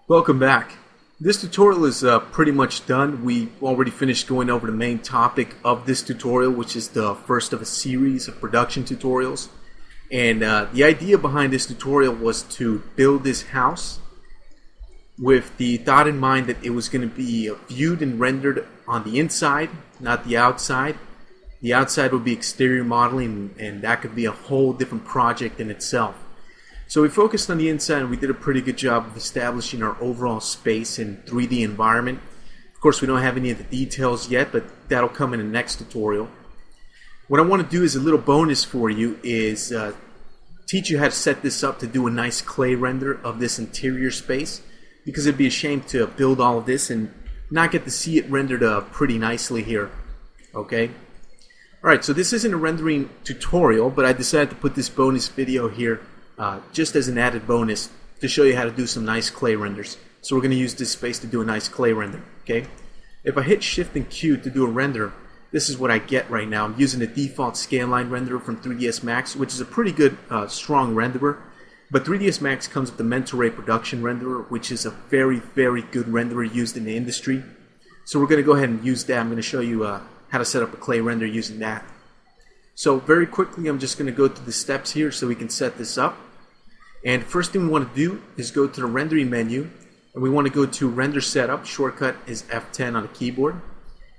Welcome back. This tutorial is pretty much done. We already finished going over the main topic of this tutorial, which is the first of a series of production tutorials. And the idea behind this tutorial was to build this house with the thought in mind that it was going to be viewed and rendered on the inside, not the outside. The outside would be exterior modeling, and that could be a whole different project in itself. So we focused on the inside, and we did a pretty good job of establishing our overall space and 3D environment. Of course, we don't have any of the details yet, but that'll come in the next tutorial. What I want to do as a little bonus for you is teach you how to set this up to do a nice clay render of this interior space, because it'd be a shame to build all of this and not get to see it rendered pretty nicely here. Okay? Alright, so this isn't a rendering tutorial, but I decided to put this bonus video here just as an added bonus to show you how to do some nice clay renders. So we're going to use this space to do a nice clay render. Okay? If I hit Shift and Q to do a render, this is what I get right now. I'm using the default scanline renderer from 3ds Max, which is a pretty good, strong renderer. But 3ds Max comes with the Mental production renderer, which is a very, very good renderer used in the industry. So we're going to go ahead and use that. I'm going to show you how to set up a clay render using that. So very quickly, I'm just going to go through the steps here so we can set this up. And first thing we want to do is go to the rendering menu, and we want to go to render setup. Shortcut is F10 on the keyboard.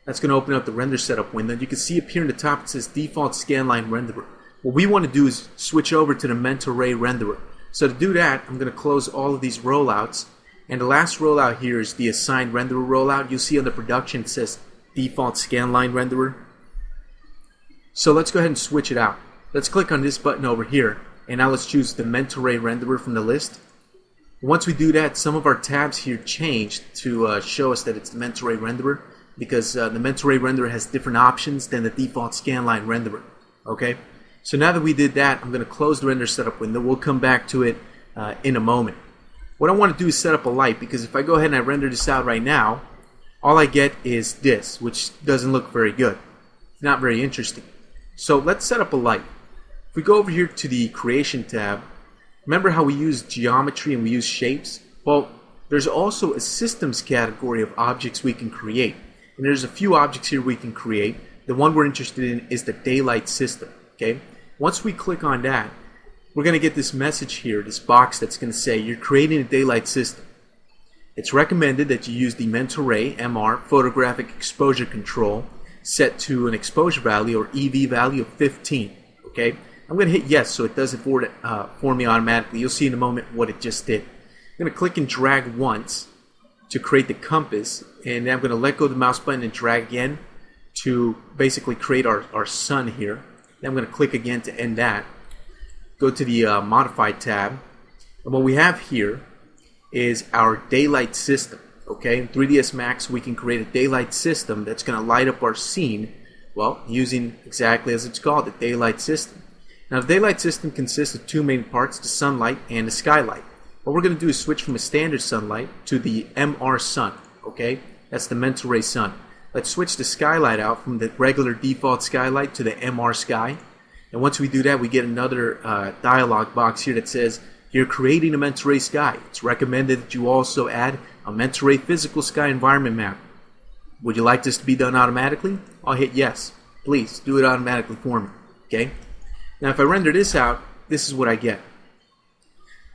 That's going to open up the render setup window. You can see up here in the top it says default scanline renderer. What we want to do is switch over to the Mental Ray renderer. So to do that, I'm going to close all of these rollouts, and the last rollout here is the assigned renderer rollout. You'll see on the production it says default scanline renderer. So let's go ahead and switch it out. Let's click on this button over here, and now let's choose the Mental Ray renderer from the list. Once we do that, some of our tabs here changed to show us that it's the Mental Ray renderer, because the Mental Ray renderer has different options than the default scanline renderer. Okay? So now that we did that, I'm going to close the render setup window. We'll come back to it in a moment. What I want to do is set up a light, because if I go ahead and I render this out right now, all I get is this, which doesn't look very good. It's not very interesting. So let's set up a light. If we go over here to the Creation tab, remember how we use geometry and we use shapes? Well, there's also a Systems category of objects we can create. And there's a few objects here we can create. The one we're interested in is the daylight system. Okay? Once we click on that, we're going to get this message here, this box that's going to say you're creating a daylight system. It's recommended that you use the Mental Ray MR photographic exposure control set to an exposure value or EV value of 15. Okay? I'm going to hit yes so it does it for me automatically. You'll see in a moment what it just did. I'm going to click and drag once to create the compass, and then I'm going to let go of the mouse button and drag again to basically create our sun here. Then I'm going to click again to end that. Go to the Modify tab, and what we have here is our daylight system. Okay, in 3ds Max we can create a daylight system that's going to light up our scene, well, using exactly as it's called, the daylight system. Now the daylight system consists of two main parts, the sunlight and the skylight. What we're going to do is switch from a standard sunlight to the MR sun. Okay, that's the Mental Ray sun. Let's switch the skylight out from the regular default skylight to the MR sky. And once we do that, we get another dialog box here that says you're creating a Mental Ray sky. It's recommended that you also add a Mental Ray physical sky environment map. Would you like this to be done automatically? I'll hit yes. Please do it automatically for me. Okay? Now if I render this out, this is what I get.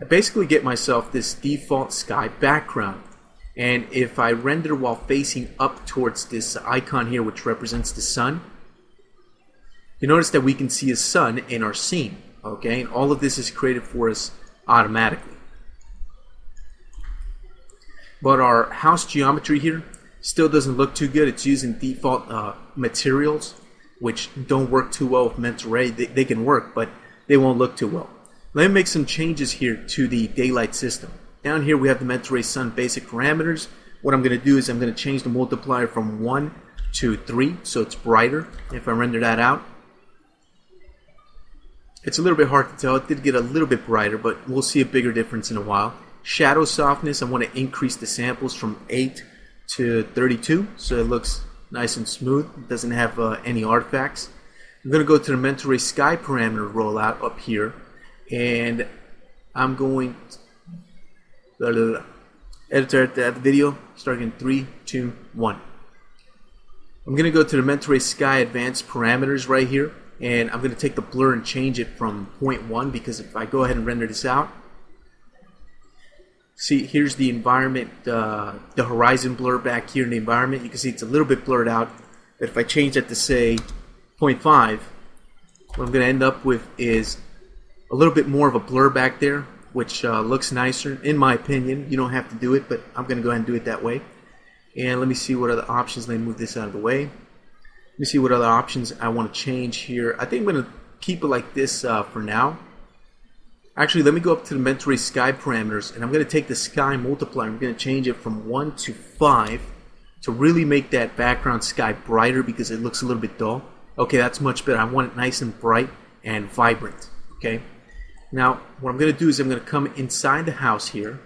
I basically get myself this default sky background. And if I render while facing up towards this icon here, which represents the sun, you notice that we can see a sun in our scene. Okay? And all of this is created for us automatically. But our house geometry here still doesn't look too good. It's using default materials, which don't work too well with Mental Ray. They can work, but they won't look too well. Let me make some changes here to the daylight system. Down here we have the Mental Ray sun basic parameters. What I'm going to do is I'm going to change the multiplier from 1 to 3 so it's brighter. If I render that out, it's a little bit hard to tell. It did get a little bit brighter, but we'll see a bigger difference in a while. Shadow softness, I want to increase the samples from 8 to 32 so it looks nice and smooth. It doesn't have any artifacts. I'm going to go to the Mental Ray sky parameter rollout up here, and I'm going Editor at the video, starting in 3, 2, 1. I'm going to go to the Mentor Sky Advanced parameters right here, and I'm going to take the blur and change it from 0.1, because if I go ahead and render this out, see, here's the environment, the horizon blur back here in the environment. You can see it's a little bit blurred out, but if I change that to say 0.5, what I'm going to end up with is a little bit more of a blur back there, which looks nicer, in my opinion. You don't have to do it, but I'm going to go ahead and do it that way. And let me see what other options. Let me move this out of the way. Let me see what other options I want to change here. I think I'm going to keep it like this for now. Actually, let me go up to the Mentor Sky parameters, and I'm going to take the sky multiplier. I'm going to change it from 1 to 5 to really make that background sky brighter, because it looks a little bit dull. Okay, that's much better. I want it nice and bright and vibrant. Okay. Now, what I'm going to do is I'm going to come inside the house here,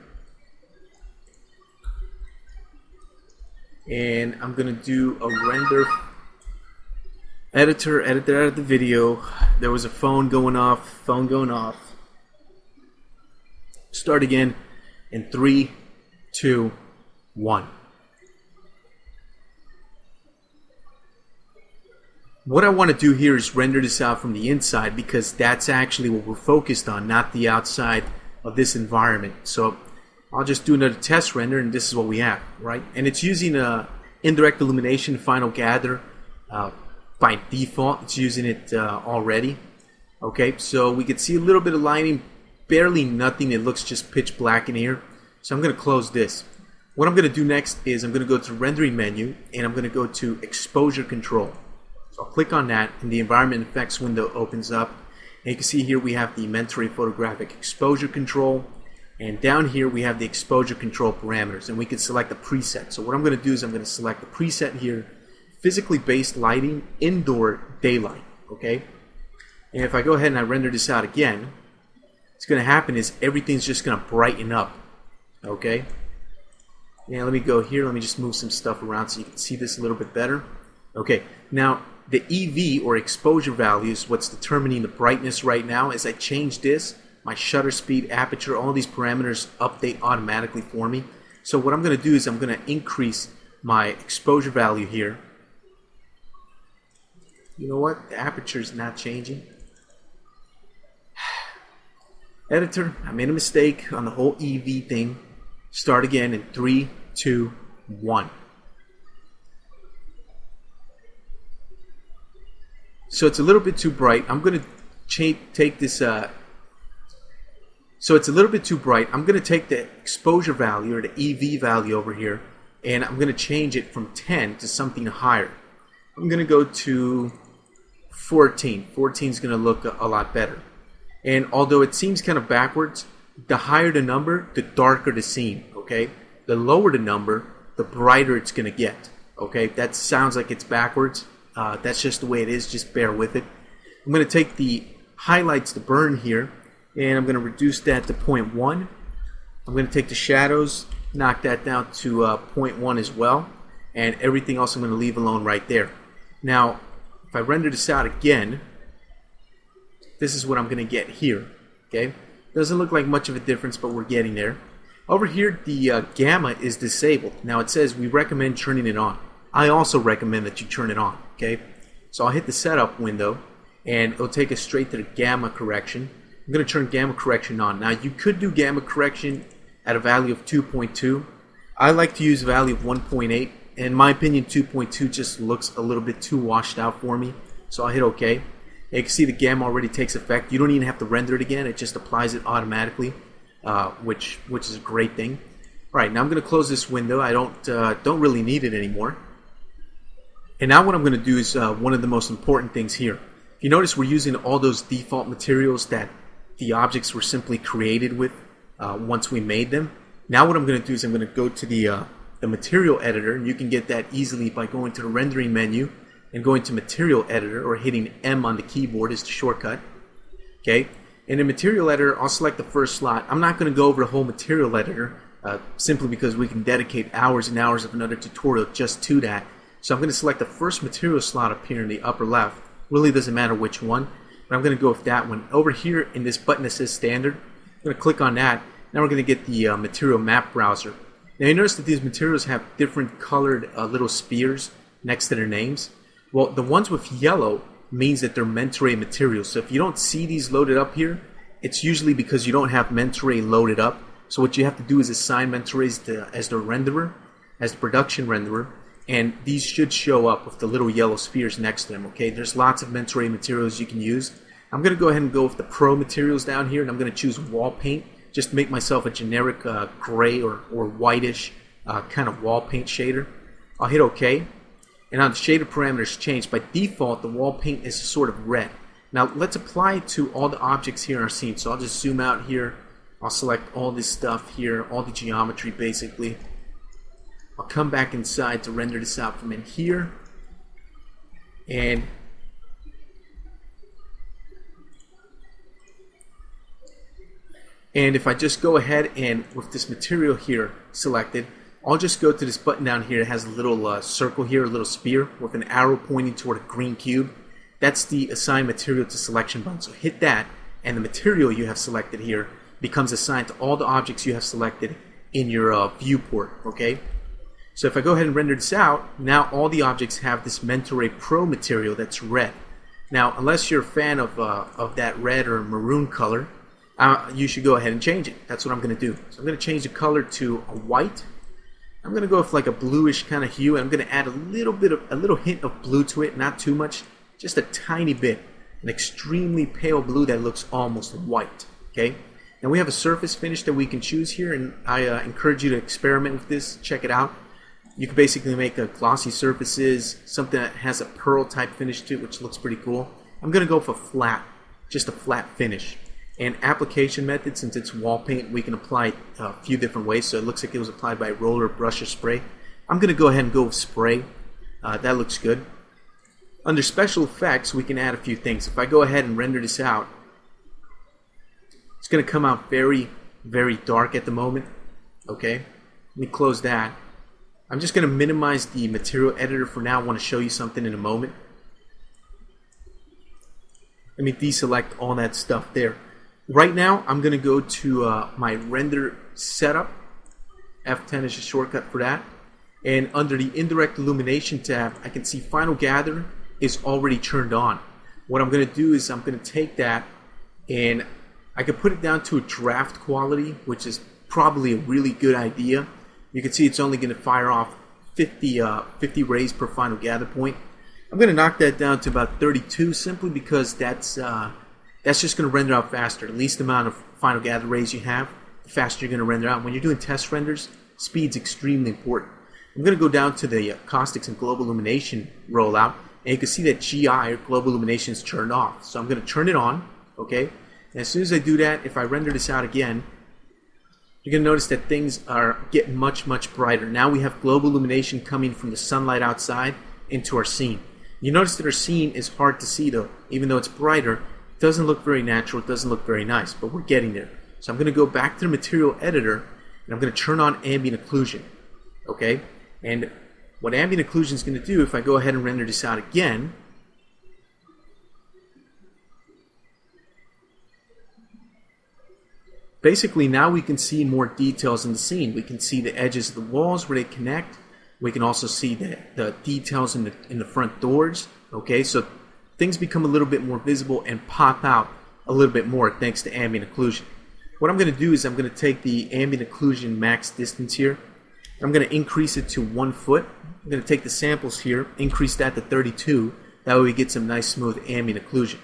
and I'm going to do a render. Editor out of the video. There was a phone going off. Start again in 3, 2, 1. What I want to do here is render this out from the inside, because that's actually what we're focused on, not the outside of this environment. So I'll just do another test render, and this is what we have, right? And it's using indirect illumination final gather. By default, it's using it already. Okay, so we can see a little bit of lighting, barely nothing. It looks just pitch black in here. So I'm going to close this. What I'm going to do next is I'm going to go to the rendering menu, and I'm going to go to exposure control. So I'll click on that, and the environment effects window opens up. And you can see here we have the Mentor photographic exposure control, and down here we have the exposure control parameters, and we can select the preset. So what I'm going to do is I'm going to select the preset here, physically based lighting, indoor daylight. Okay, and if I go ahead and I render this out again, what's going to happen is everything's just going to brighten up. Okay, yeah, let me go here. Let me just move some stuff around so you can see this a little bit better. Okay, now the EV, or exposure value, is what's determining the brightness right now. As I change this, my shutter speed, aperture, all these parameters update automatically for me. So what I'm going to do is I'm going to increase my exposure value here. You know what? The aperture is not changing. Editor, I made a mistake on the whole EV thing. Start again in 3, 2, 1. So it's a little bit too bright. I'm going to take this. So it's a little bit too bright. I'm going to take the exposure value, or the EV value over here, and I'm going to change it from 10 to something higher. I'm going to go to 14. 14 is going to look a lot better. And although it seems kind of backwards, the higher the number, the darker the scene. Okay, the lower the number, the brighter it's going to get. Okay, that sounds like it's backwards. That's just the way it is. Just bear with it. I'm going to take the highlights to burn here, and I'm going to reduce that to 0.1. I'm going to take the shadows, knock that down to 0.1 as well, and everything else I'm going to leave alone right there. Now, if I render this out again, this is what I'm going to get here. Okay, doesn't look like much of a difference, but we're getting there. Over here, the gamma is disabled. Now it says we recommend turning it on. I also recommend that you turn it on. Okay, so I'll hit the setup window, and it'll take us straight to the gamma correction. I'm going to turn gamma correction on. Now you could do gamma correction at a value of 2.2. I like to use a value of 1.8. In my opinion, 2.2 just looks a little bit too washed out for me. So I'll hit OK. And you can see the gamma already takes effect. You don't even have to render it again. It just applies it automatically, which is a great thing. All right, now I'm going to close this window. I don't really need it anymore. And now what I'm going to do is one of the most important things here. If you notice, we're using all those default materials that the objects were simply created with once we made them. Now what I'm going to do is I'm going to go to the material editor, and you can get that easily by going to the rendering menu and going to material editor, or hitting M on the keyboard is the shortcut. Okay, in the material editor, I'll select the first slot. I'm not going to go over the whole material editor simply because we can dedicate hours and hours of another tutorial just to that. So I'm going to select the first material slot up here in the upper left. Really doesn't matter which one, but I'm going to go with that one. Over here in this button that says standard, I'm going to click on that. Now we're going to get the material map browser. Now you notice that these materials have different colored little spheres next to their names. Well, the ones with yellow means that they're mentor materials. So if you don't see these loaded up here, it's usually because you don't have mentor loaded up. So what you have to do is assign mentor as the renderer, as the production renderer, and these should show up with the little yellow spheres next to them. Okay, there's lots of mentor materials you can use. I'm going to go ahead and go with the Pro materials down here, and I'm going to choose wall paint. Just to make myself a generic gray or whitish kind of wall paint shader. I'll hit OK. And on the shader parameters change, by default the wall paint is sort of red. Now let's apply it to all the objects here in our scene. So I'll just zoom out here. I'll select all this stuff here, all the geometry basically. I'll come back inside to render this out from in here. And if I just go ahead and with this material here selected, I'll just go to this button down here. It has a little circle here, a little sphere with an arrow pointing toward a green cube. That's the assign material to selection button. So hit that, and the material you have selected here becomes assigned to all the objects you have selected in your viewport. Okay. So if I go ahead and render this out, now all the objects have this Mentor Pro material that's red. Now, unless you're a fan of that red or maroon color, you should go ahead and change it. That's what I'm going to do. So I'm going to change the color to a white. I'm going to go with like a bluish kind of hue, and I'm going to add a little hint of blue to it, not too much, just a tiny bit, an extremely pale blue that looks almost white. Okay. Now we have a surface finish that we can choose here, and I encourage you to experiment with this. Check it out. You can basically make a glossy surfaces, something that has a pearl type finish to it, which looks pretty cool. I'm going to go for flat, just a flat finish. And application method, since it's wall paint, we can apply it a few different ways. So it looks like it was applied by roller, brush, or spray. I'm going to go ahead and go with spray. That looks good. Under special effects, we can add a few things. If I go ahead and render this out, it's going to come out very, very dark at the moment. Okay, let me close that. I'm just going to minimize the material editor for now. I want to show you something in a moment. Let me deselect all that stuff there. Right now, I'm going to go to my render setup. F10 is a shortcut for that. And under the indirect illumination tab, I can see Final Gather is already turned on. What I'm going to do is I'm going to take that and I can put it down to a draft quality, which is probably a really good idea. You can see it's only going to fire off 50 rays per final gather point. I'm going to knock that down to about 32 simply because that's just going to render out faster. The least amount of final gather rays you have, the faster you're going to render out. When you're doing test renders, speed's extremely important. I'm going to go down to the caustics and global illumination rollout, and you can see that GI or global illumination is turned off. So I'm going to turn it on, okay? And as soon as I do that, if I render this out again, you're going to notice that things are getting much, much brighter. Now we have global illumination coming from the sunlight outside into our scene. You notice that our scene is hard to see though. Even though it's brighter, it doesn't look very natural, it doesn't look very nice, but we're getting there. So I'm going to go back to the material editor, and I'm going to turn on ambient occlusion. Okay? And what ambient occlusion is going to do, if I go ahead and render this out again, basically now we can see more details in the scene. We can see the edges of the walls where they connect. We can also see the details in the front doors. Okay, so things become a little bit more visible and pop out a little bit more thanks to ambient occlusion. What I'm going to do is I'm going to take the ambient occlusion max distance here. I'm going to increase it to 1 foot. I'm going to take the samples here, increase that to 32. That way we get some nice smooth ambient occlusion.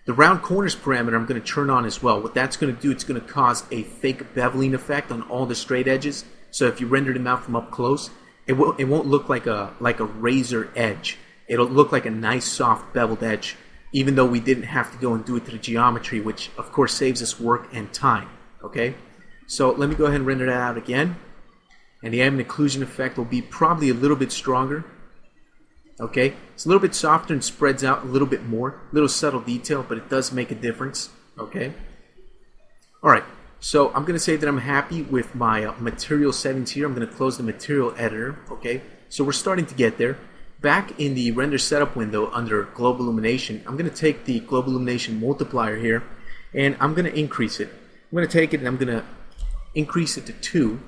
The round corners parameter I'm going to turn on as well. What that's going to do, it's going to cause a fake beveling effect on all the straight edges. So if you render them out from up close, it won't look like a razor edge. It'll look like a nice soft beveled edge, even though we didn't have to go and do it to the geometry, which of course saves us work and time. Okay, so let me go ahead and render that out again, and the ambient occlusion effect will be probably a little bit stronger. Okay, it's a little bit softer and spreads out a little bit more, little subtle detail, but it does make a difference. Okay, all right. So I'm going to say that I'm happy with my material settings here. I'm going to close the material editor. Okay, so we're starting to get there. Back in the render setup window under global illumination, I'm going to take the global illumination multiplier here, and I'm going to increase it. I'm going to take it and I'm going to increase it to 2.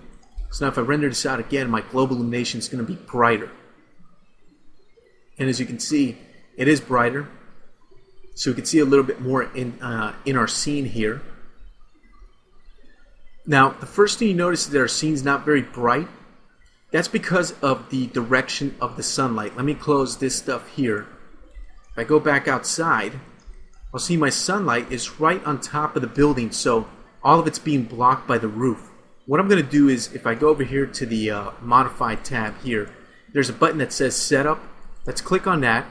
So now if I render this out again, my global illumination is going to be brighter. And as you can see, it is brighter. So we can see a little bit more in our scene here. Now, the first thing you notice is that our scene's not very bright. That's because of the direction of the sunlight. Let me close this stuff here. If I go back outside, I'll see my sunlight is right on top of the building, so all of it's being blocked by the roof. What I'm going to do is, if I go over here to the Modify tab here, there's a button that says Setup. Let's click on that,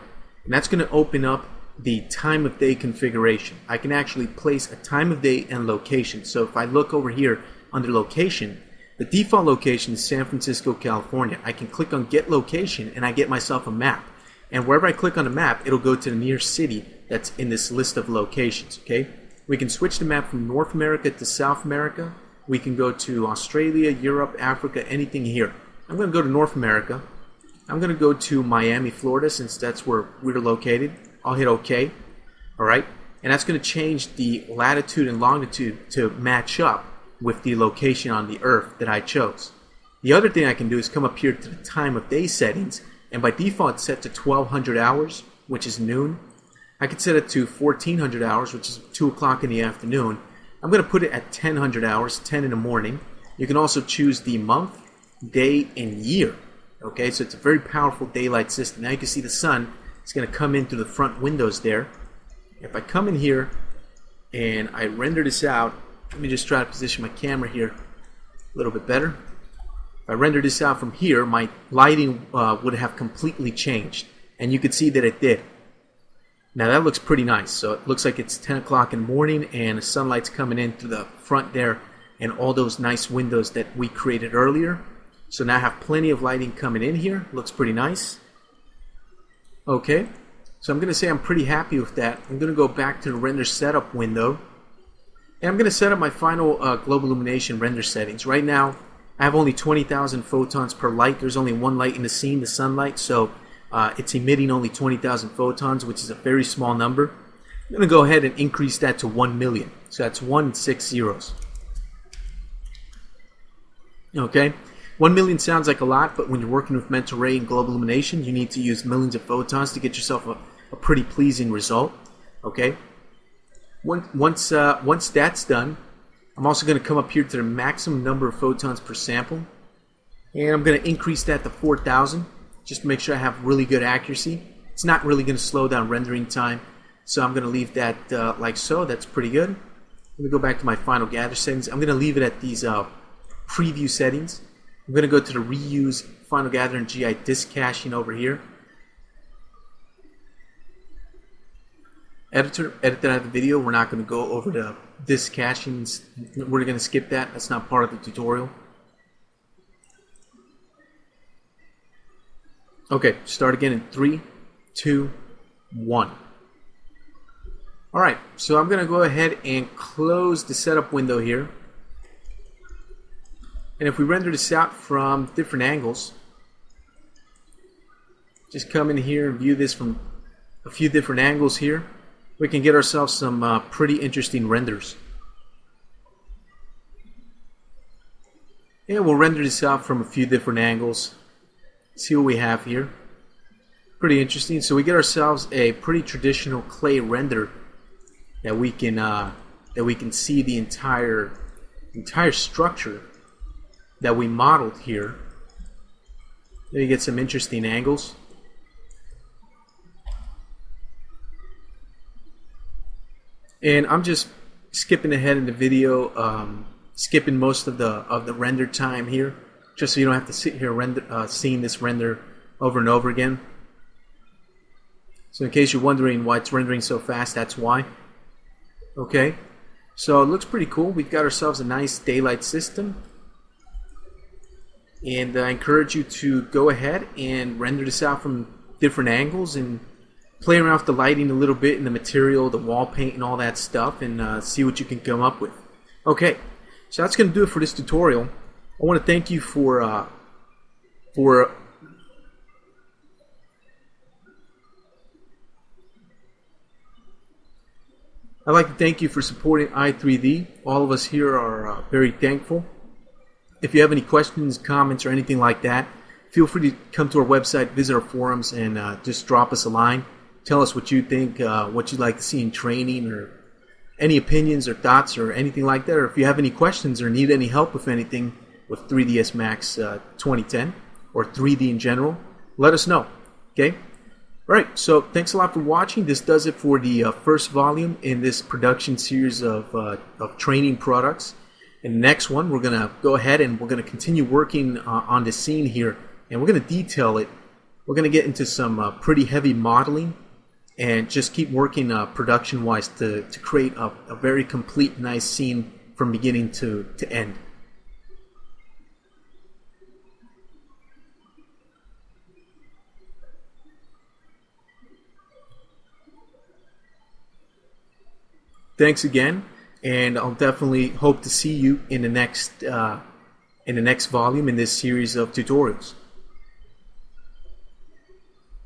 and that's going to open up the time of day configuration. I can actually place a time of day and location. So if I look over here under location, the default location is San Francisco, California. I can click on Get Location, and I get myself a map. And wherever I click on the map, it'll go to the nearest city that's in this list of locations. Okay, we can switch the map from North America to South America. We can go to Australia, Europe, Africa, anything here. I'm going to go to North America. I'm going to go to Miami, Florida, since that's where we're located. I'll hit OK. Alright, and that's going to change the latitude and longitude to match up with the location on the Earth that I chose. The other thing I can do is come up here to the time of day settings, and by default it's set to 1200 hours, which is noon. I can set it to 1400 hours, which is 2 o'clock in the afternoon. I'm going to put it at 1000 hours, 10 in the morning. You can also choose the month, day, and year. Okay, so it's a very powerful daylight system. Now you can see the sun is going to come in through the front windows there. If I come in here and I render this out, let me just try to position my camera here a little bit better. If I render this out from here, my lighting would have completely changed, and you could see that it did. Now that looks pretty nice. So it looks like it's 10 o'clock in the morning and the sunlight's coming in through the front there and all those nice windows that we created earlier. So now I have plenty of lighting coming in here. Looks pretty nice. Okay, so I'm going to say I'm pretty happy with that. I'm going to go back to the render setup window, and I'm going to set up my final global illumination render settings. Right now I have only 20,000 photons per light. There's only one light in the scene, the sunlight, so it's emitting only 20,000 photons, which is a very small number. I'm going to go ahead and increase that to 1 million. So that's 1 and 6 zeros. Okay, 1 million sounds like a lot, but when you're working with mental ray and global illumination, you need to use millions of photons to get yourself a pretty pleasing result. Okay, once that's done, I'm also going to come up here to the maximum number of photons per sample, and I'm going to increase that to 4,000 just to make sure I have really good accuracy. It's not really going to slow down rendering time, so I'm going to leave that like so. That's pretty good. Let me go back to my final gather settings. I'm going to leave it at these preview settings. I'm going to go to the reuse final gather and GI disk caching over here. Edit that out of the video. We're not going to go over the disk caching. We're going to skip that. That's not part of the tutorial. Okay, start again in 3, 2, 1. Alright, so I'm going to go ahead and close the setup window here. And if we render this out from different angles, just come in here and view this from a few different angles here, we can get ourselves some pretty interesting renders. Yeah, we'll render this out from a few different angles. See what we have here. Pretty interesting. So we get ourselves a pretty traditional clay render that we can see the entire structure that we modeled here. Then you get some interesting angles. And I'm just skipping ahead in the video, skipping most of the render time here, just so you don't have to sit here seeing this render over and over again. So in case you're wondering why it's rendering so fast, that's why. Okay, so it looks pretty cool. We've got ourselves a nice daylight system. And I encourage you to go ahead and render this out from different angles and play around with the lighting a little bit and the material, the wall paint and all that stuff, and see what you can come up with. Okay, so that's going to do it for this tutorial. I want to thank you for I'd like to thank you for supporting i3D. All of us here are very thankful. If you have any questions, comments, or anything like that, feel free to come to our website, visit our forums, and just drop us a line. Tell us what you think, what you'd like to see in training, or any opinions or thoughts or anything like that. Or if you have any questions or need any help with anything with 3ds Max 2010 or 3D in general, let us know. Okay? Alright, so thanks a lot for watching. This does it for the first volume in this production series of training products. In the next one, we're going to go ahead and we're going to continue working on the scene here, and we're going to detail it. We're going to get into some pretty heavy modeling and just keep working production-wise to create a very complete, nice scene from beginning to end. Thanks again, and I'll definitely hope to see you in the next volume in this series of tutorials.